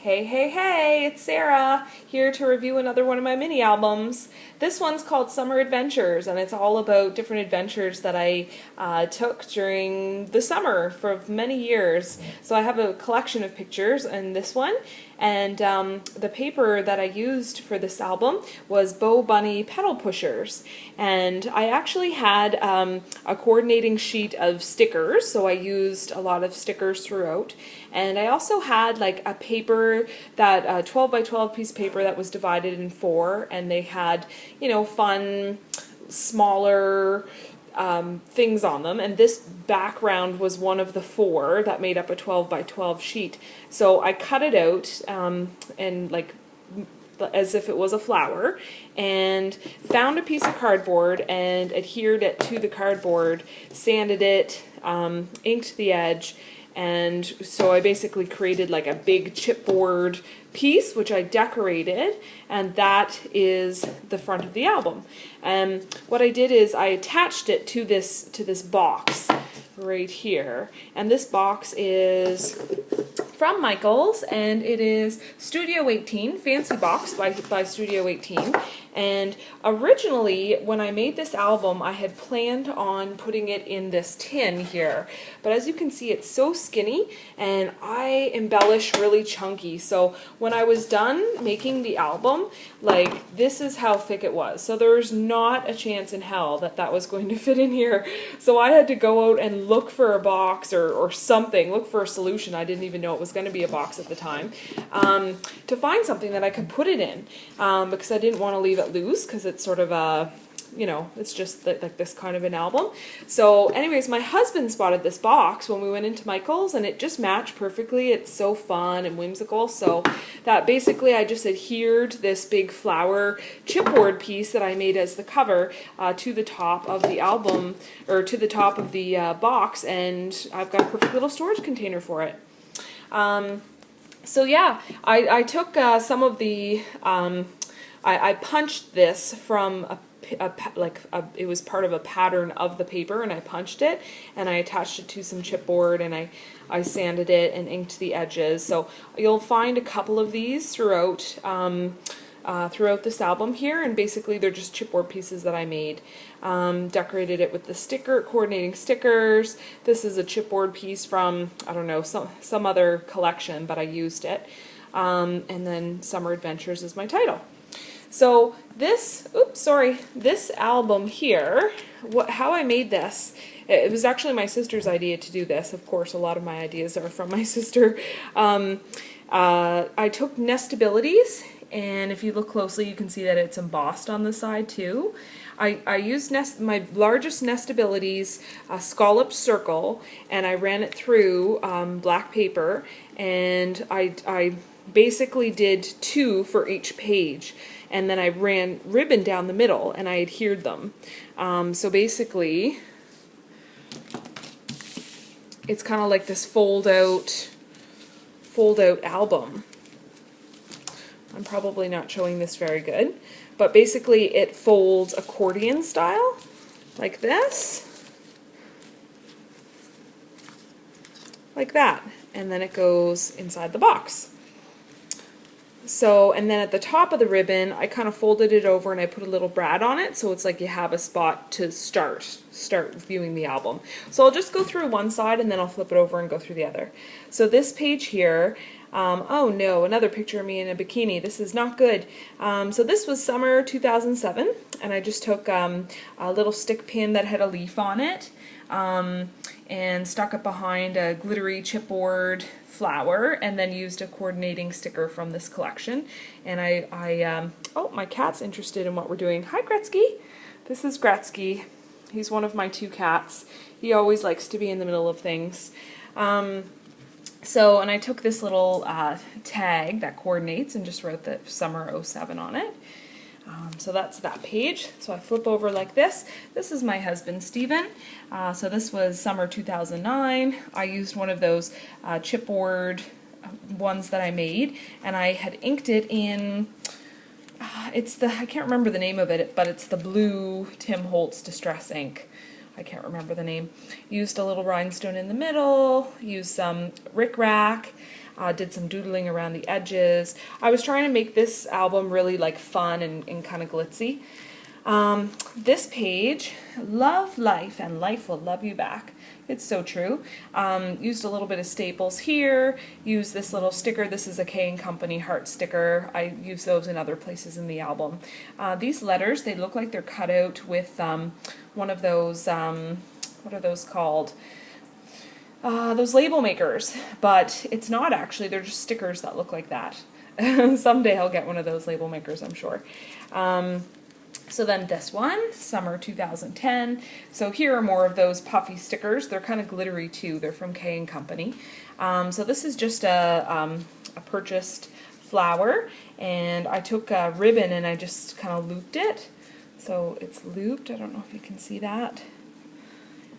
Hey, hey, hey, it's Sarah, here to review another one of my mini albums. This one's called Summer Adventures, and it's all about different adventures that I took during the summer for many years. So I have a collection of pictures in this one, and the paper that I used for this album was Bo Bunny pedal pushers. And I actually had a coordinating sheet of stickers, so I used a lot of stickers throughout. And I also had like a paper, that 12 by 12 piece paper that was divided in four, and they had, you know, fun, smaller things on them, and this background was one of the four that made up a 12 by 12 sheet. So I cut it out and like as if it was a flower, and found a piece of cardboard and adhered it to the cardboard, sanded it, inked the edge, and so I basically created like a big chipboard piece, which I decorated, and that is the front of the album. And what I did is I attached it to this box right here, and this box is from Michaels, and it is Studio 18, fancy box by Studio 18. And originally, when I made this album, I had planned on putting it in this tin here, but as you can see, it's so skinny, and I embellish really chunky. So when I was done making the album, like, this is how thick it was. So there's not a chance in hell that that was going to fit in here. So I had to go out and look for a box or something, look for a solution. I didn't even know it was going to be a box at the time, to find something that I could put it in, because I didn't want to leave it loose, because it's sort of a, you know, it's just like this kind of an album. So anyways, my husband spotted this box when we went into Michael's, and it just matched perfectly. It's so fun and whimsical. So that basically I just adhered this big flower chipboard piece that I made as the cover to the top of the album, or to the top of the box, and I've got a perfect little storage container for it. So yeah, I took some of the, I punched this from it was part of a pattern of the paper, and I punched it and I attached it to some chipboard, and I sanded it and inked the edges. So you'll find a couple of these throughout this album here, and basically they're just chipboard pieces that I made. Decorated it with the coordinating stickers. This is a chipboard piece from, I don't know, some other collection, but I used it. And then Summer Adventures is my title. So this album here, how I made this, it was actually my sister's idea to do this. Of course, a lot of my ideas are from my sister. I took nestabilities, and if you look closely, you can see that it's embossed on the side too. I used my largest nestabilities, a scalloped circle, and I ran it through black paper, and I basically did 2 for each page, and then I ran ribbon down the middle and I adhered them. So basically it's kind of like this fold out album. I'm probably not showing this very good, but basically it folds accordion style like this, like that, and then it goes inside the box. So, and then at the top of the ribbon, I kind of folded it over and I put a little brad on it, so it's like you have a spot to start viewing the album. So I'll just go through one side and then I'll flip it over and go through the other. So this page here, oh no, another picture of me in a bikini. This is not good. So this was summer 2007, and I just took a little stick pin that had a leaf on it, and stuck it behind a glittery chipboard flower, and then used a coordinating sticker from this collection. And oh, my cat's interested in what we're doing. Hi, Gretzky. This is Gretzky. He's one of my 2 cats. He always likes to be in the middle of things. So, and I took this little tag that coordinates and just wrote the summer 07 on it. So that's that page. So I flip over like this. This is my husband, Steven. So this was summer 2009. I used one of those chipboard ones that I made, and I had inked it in, I can't remember the name of it, but it's the blue Tim Holtz Distress ink. I can't remember the name. Used a little rhinestone in the middle, used some rickrack, Did some doodling around the edges. I was trying to make this album really like fun and kind of glitzy. This page, love life and life will love you back. It's so true. Used a little bit of staples here, used this little sticker. This is a K & Company heart sticker. I use those in other places in the album. These letters, they look like they're cut out with one of those, what are those called? Those label makers, but it's not actually. They're just stickers that look like that. Someday I'll get one of those label makers, I'm sure. So then this one, summer 2010. So here are more of those puffy stickers. They're kind of glittery too. They're from K & Company. So this is just a purchased flower, and I took a ribbon and I just kind of looped it. So it's looped. I don't know if you can see that.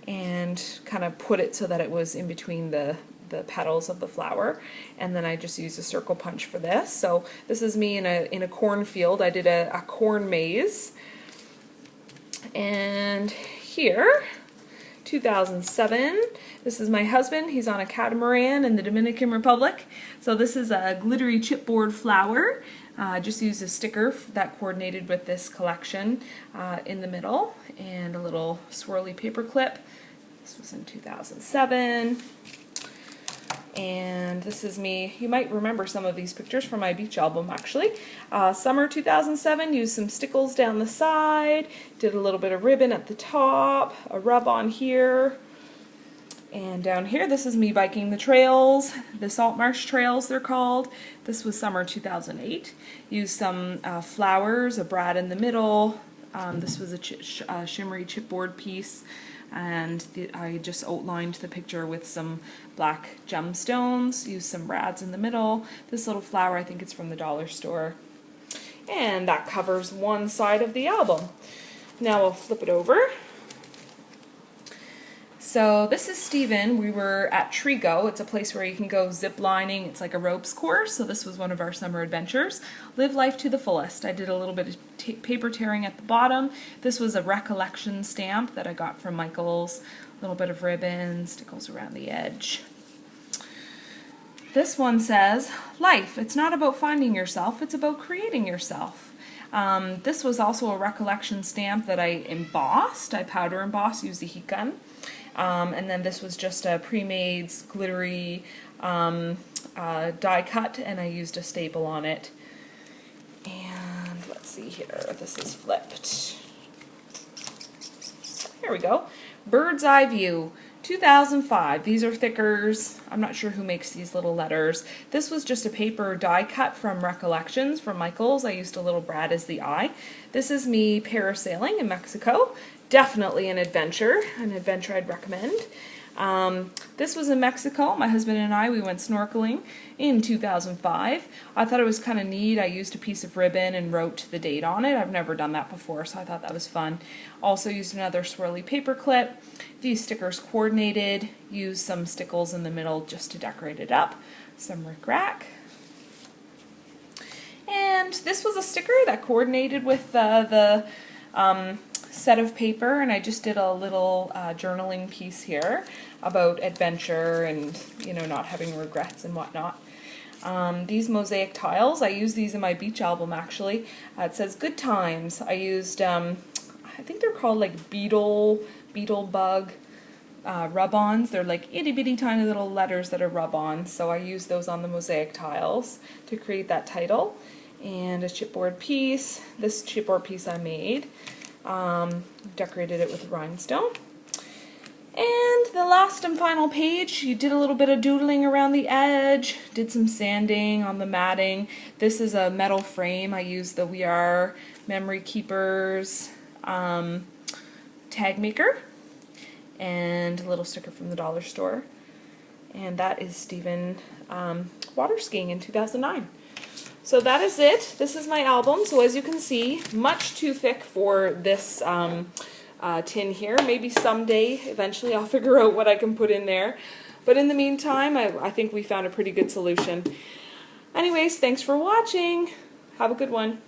And kind of put it so that it was in between the petals of the flower, and then I just used a circle punch for this. So this is me in a cornfield. I did a corn maze. And here, 2007, this is my husband. He's on a catamaran in the Dominican Republic. So this is a glittery chipboard flower. Just used a sticker that coordinated with this collection in the middle, and a little swirly paper clip. This was in 2007. And this is me. You might remember some of these pictures from my beach album, actually. Summer 2007, used some stickles down the side, did a little bit of ribbon at the top, a rub on here. And down here, this is me biking the trails, the salt marsh trails they're called. This was summer 2008. Used some flowers, a brad in the middle. This was a shimmery chipboard piece. And I just outlined the picture with some black gemstones, used some brads in the middle. This little flower, I think it's from the dollar store. And that covers one side of the album. Now we'll flip it over. So this is Stephen. We were at Trigo. It's a place where you can go zip lining. It's like a ropes course. So this was one of our summer adventures. Live life to the fullest. I did a little bit of paper tearing at the bottom. This was a recollection stamp that I got from Michael's. A little bit of ribbon, stickles around the edge. This one says, life, it's not about finding yourself, it's about creating yourself. This was also a recollection stamp that I embossed. I powder embossed, used a heat gun. And then this was just a pre-made glittery die cut, and I used a staple on it. And let's see here, this is flipped. Here we go. Bird's Eye View, 2005. These are thickers. I'm not sure who makes these little letters. This was just a paper die cut from Recollections from Michael's. I used a little brad as the eye. This is me parasailing in Mexico. Definitely an adventure I'd recommend. This was in Mexico. My husband and I, we went snorkeling in 2005. I thought it was kind of neat. I used a piece of ribbon and wrote the date on it. I've never done that before, so I thought that was fun. Also used another swirly paper clip. These stickers coordinated. Used some stickles in the middle just to decorate it up. Some rickrack. And this was a sticker that coordinated with the set of paper, and I just did a little journaling piece here about adventure and, you know, not having regrets and whatnot. These mosaic tiles, I use these in my beach album actually. It says good times. I used, I think they're called like beetle bug rub-ons. They're like itty bitty tiny little letters that are rub-ons, so I used those on the mosaic tiles to create that title. And a chipboard piece. This chipboard piece I made. Decorated it with rhinestone. And the last and final page, you did a little bit of doodling around the edge, did some sanding on the matting. This is a metal frame. I used the We Are Memory Keepers tag maker, and a little sticker from the dollar store. And that is Stephen water skiing in 2009. So that is it. This is my album. So as you can see, much too thick for this tin here. Maybe someday, eventually, I'll figure out what I can put in there. But in the meantime, I think we found a pretty good solution. Anyways, thanks for watching. Have a good one.